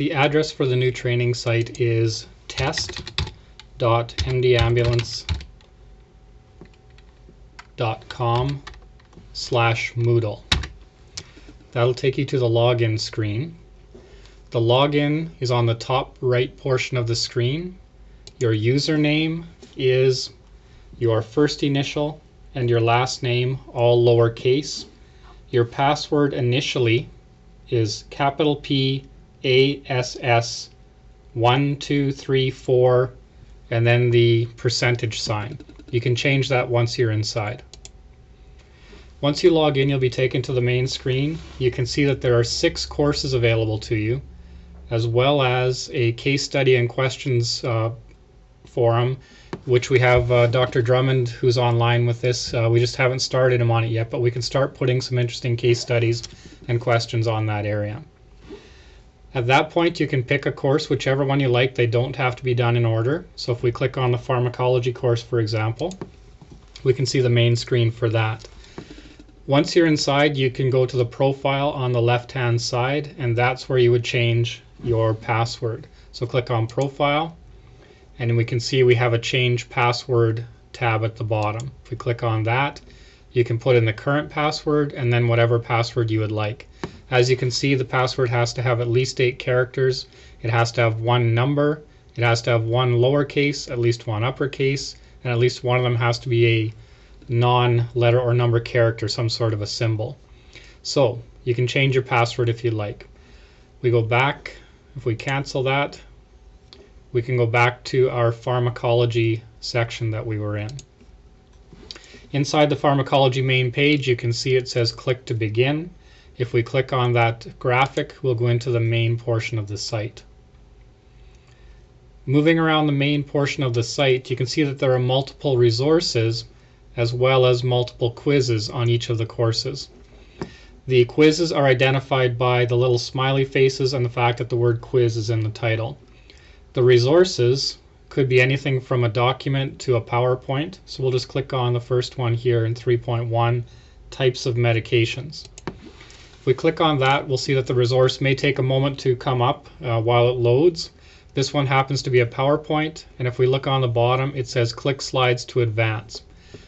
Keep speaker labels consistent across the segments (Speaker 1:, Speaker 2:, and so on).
Speaker 1: The address for the new training site is test.mdambulance.com/Moodle. That'll take you to the login screen. The login is on the top right portion of the screen. Your username is your first initial and your last name, all lowercase. Your password initially is capital P ASS 1234 and then the percentage sign. You can change that once you're inside. Once you log in, you'll be taken to the main screen. You can see that there are 6 courses available to you, as well as a case study and questions forum, which we have Dr. Drummond who's online with this. We just haven't started him on it yet, but we can start putting some interesting case studies and questions on that area. At that point, you can pick a course, whichever one you like. They don't have to be done in order. So if we click on the pharmacology course, for example, we can see the main screen for that. Once you're inside, you can go to the profile on the left-hand side, and that's where you would change your password. So click on profile, and we can see we have a change password tab at the bottom. If we click on that, you can put in the current password and then whatever password you would like. As you can see, the password has to have at least 8 characters. It has to have 1 number. It has to have 1 lowercase, at least 1 uppercase, and at least one of them has to be a non-letter or number character, some sort of a symbol. So you can change your password if you like. We go back. If we cancel that, we can go back to our pharmacology section that we were in. Inside the pharmacology main page, you can see it says click to begin. If we click on that graphic, we'll go into the main portion of the site. Moving around the main portion of the site, you can see that there are multiple resources as well as multiple quizzes on each of the courses. The quizzes are identified by the little smiley faces and the fact that the word quiz is in the title. The resources could be anything from a document to a PowerPoint. So we'll just click on the first one here in 3.1, types of medications. If we click on that, we'll see that the resource may take a moment to come up while it loads. This one happens to be a PowerPoint, and if we look on the bottom, it says click slides to advance.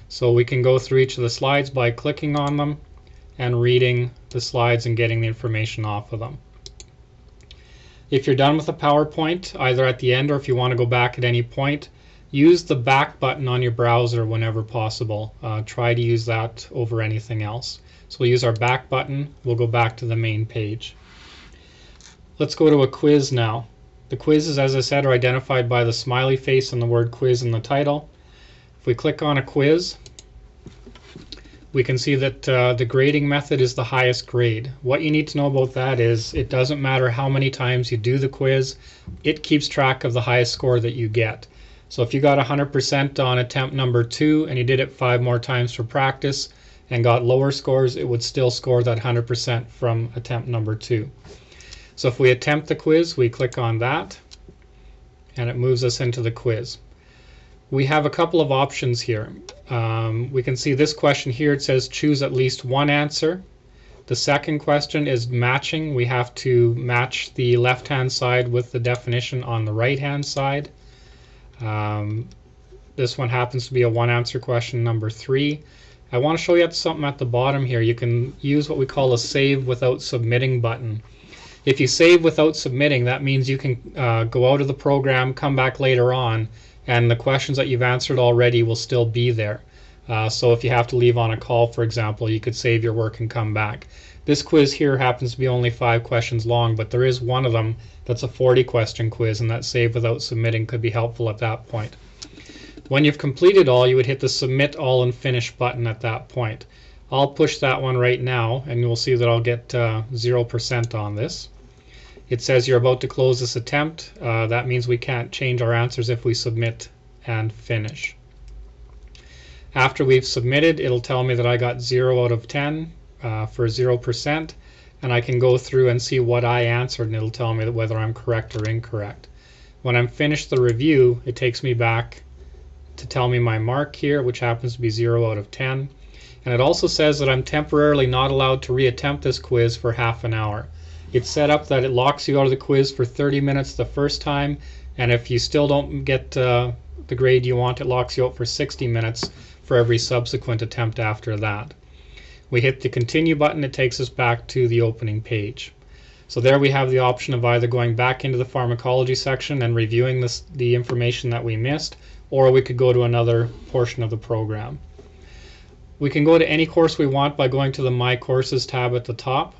Speaker 1: So we can go through each of the slides by clicking on them and reading the slides and getting the information off of them. If you're done with the PowerPoint, either at the end or if you want to go back at any point, use the back button on your browser whenever possible. Try to use that over anything else. So we'll use our back button. We'll go back to the main page. Let's go to a quiz now. The quizzes, as I said, are identified by the smiley face and the word quiz in the title. If we click on a quiz, we can see that the grading method is the highest grade. What you need to know about that is it doesn't matter how many times you do the quiz, it keeps track of the highest score that you get. So if you got 100% on attempt number 2 and you did it 5 more times for practice and got lower scores, it would still score that 100% from attempt number 2. So if we attempt the quiz, we click on that and it moves us into the quiz. We have a couple of options here. We can see this question here, it says choose at least one answer. The second question is matching. We have to match the left hand side with the definition on the right hand side. This one happens to be a 1 answer question, number 3. I want to show you something at the bottom here. You can use what we call a save without submitting button. If you save without submitting, that means you can go out of the program, come back later on, and the questions that you've answered already will still be there. So if you have to leave on a call, for example, you could save your work and come back. This quiz here happens to be only 5 questions long, but there is one of them that's a 40-question quiz, and that save without submitting could be helpful at that point. When you've completed all, you would hit the submit all and finish button at that point. I'll push that one right now, and you'll see that I'll get 0% on this. It says you're about to close this attempt. That means we can't change our answers if we submit and finish. After we've submitted, it'll tell me that I got 0 out of 10 for 0%, and I can go through and see what I answered, and it'll tell me whether I'm correct or incorrect. When I'm finished the review, it takes me back to tell me my mark here, which happens to be 0 out of 10. And it also says that I'm temporarily not allowed to reattempt this quiz for half an hour. It's set up that it locks you out of the quiz for 30 minutes the first time, and if you still don't get the grade you want, it locks you out for 60 minutes for every subsequent attempt after that. We hit the continue button, it takes us back to the opening page. So there we have the option of either going back into the pharmacology section and reviewing the information that we missed, or we could go to another portion of the program. We can go to any course we want by going to the My Courses tab at the top.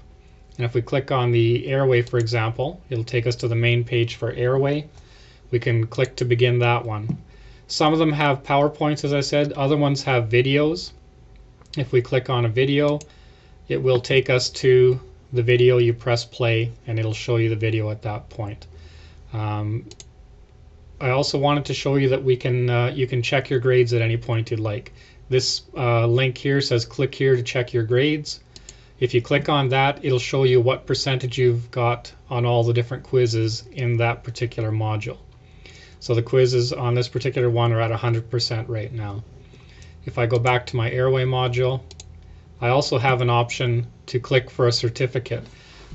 Speaker 1: And if we click on the airway, for example, it'll take us to the main page for airway. We can click to begin that one. Some of them have PowerPoints, as I said. Other ones have videos. If we click on a video, it will take us to the video. You press play and it'll show you the video at that point. I also wanted to show you that you can check your grades at any point you'd like. This link here says click here to check your grades. If you click on that, it'll show you what percentage you've got on all the different quizzes in that particular module. So the quizzes on this particular one are at 100% right now. If I go back to my airway module, I also have an option to click for a certificate.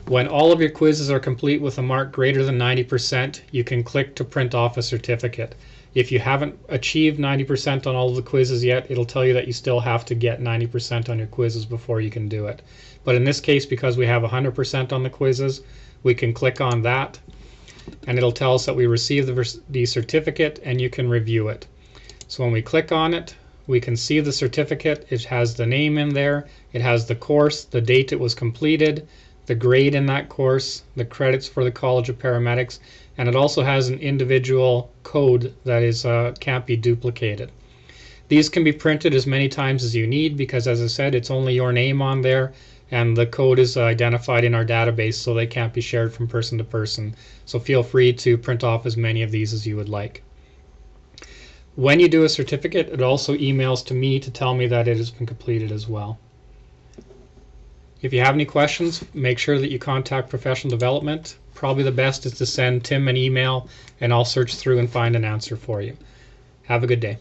Speaker 1: When all of your quizzes are complete with a mark greater than 90%, you can click to print off a certificate. If you haven't achieved 90% on all of the quizzes yet, it'll tell you that you still have to get 90% on your quizzes before you can do it. But in this case, because we have 100% on the quizzes, we can click on that and it'll tell us that we received the certificate and you can review it. So when we click on it, we can see the certificate. It has the name in there, it has the course, the date it was completed, the grade in that course, the credits for the College of Paramedics, and it also has an individual code that can't be duplicated. These can be printed as many times as you need because, as I said, it's only your name on there, and the code is identified in our database, so they can't be shared from person to person. So feel free to print off as many of these as you would like. When you do a certificate, it also emails to me to tell me that it has been completed as well. If you have any questions, make sure that you contact Professional Development. Probably the best is to send Tim an email and I'll search through and find an answer for you. Have a good day.